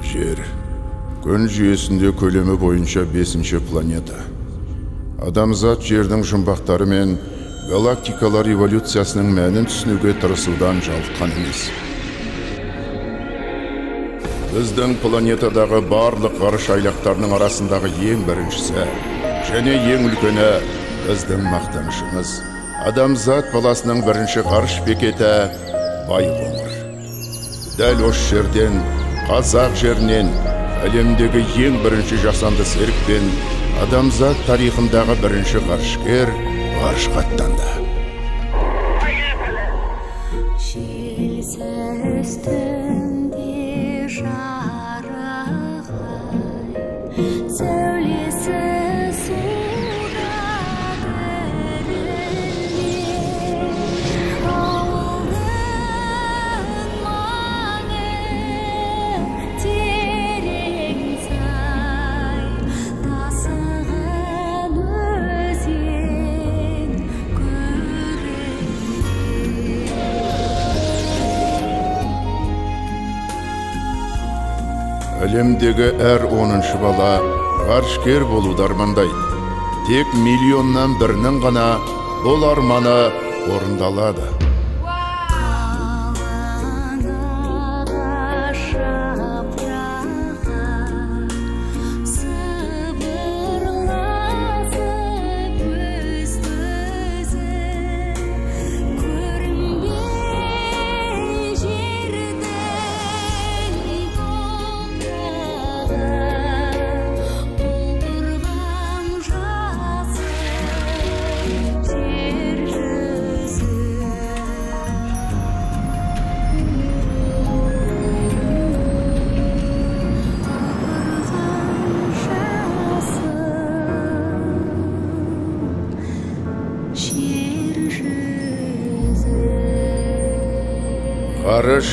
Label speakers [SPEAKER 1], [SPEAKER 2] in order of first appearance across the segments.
[SPEAKER 1] Жер. Күн жүйесінде көлемі бойынша 5-ші планета. Адамзат жердің жұмбақтары мен галактикалар эволюциясының мәнін түсінуге тырысудан жалыққан емес. Біздің планетадағы барлық ғарыш айлақтарының арасындағы ең біріншісі және ең үлкені біздің мақтанышымыз. Адамзат баласының бірінші ғарыш бекеті Байқоңыр. Дәл осы жерден, қазақ жерінен, әлемдегі ең бірінші жасанды серікпен адамзат тарихындағы бірінші ғарышкер ғарышқа аттанды. Әлемдегі әр 10-шы бала ғарышкер болуды армандайды. Тек миллионнан бірінің ғана бұл арманы орындалады. Ғарыш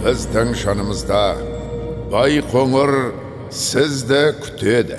[SPEAKER 1] біздің жанымызда, Байқоңыр сізді күтеді.